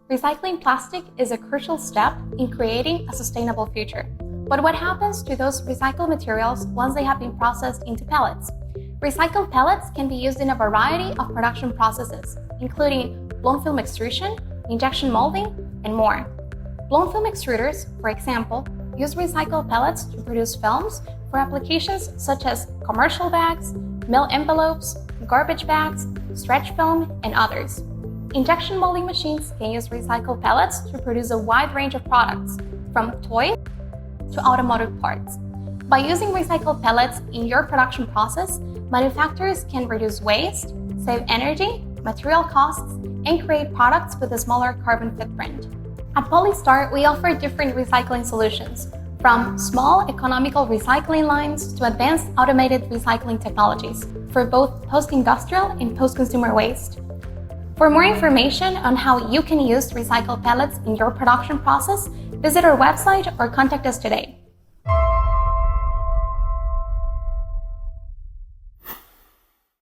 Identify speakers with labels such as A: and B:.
A: Recycling plastic is a crucial step in creating a sustainable future. But what happens to those recycled materials once they have been processed into pellets? Recycled pellets can be used in a variety of production processes, including blown film extrusion, injection molding, and more. Blown film extruders, for example, use recycled pellets to produce films for applications such as commercial bags, mail envelopes, garbage bags, stretch film, and others. Injection molding machines can use recycled pellets to produce a wide range of products, from toys to automotive parts. By using recycled pellets in your production process, manufacturers can reduce waste, save energy, material costs, and create products with a smaller carbon footprint. At POLYSTAR, we offer different recycling solutions, from small economical recycling lines to advanced automated recycling technologies for both post-industrial and post-consumer waste. For more information on how you can use recycled pellets in your production process, visit our website or contact us today.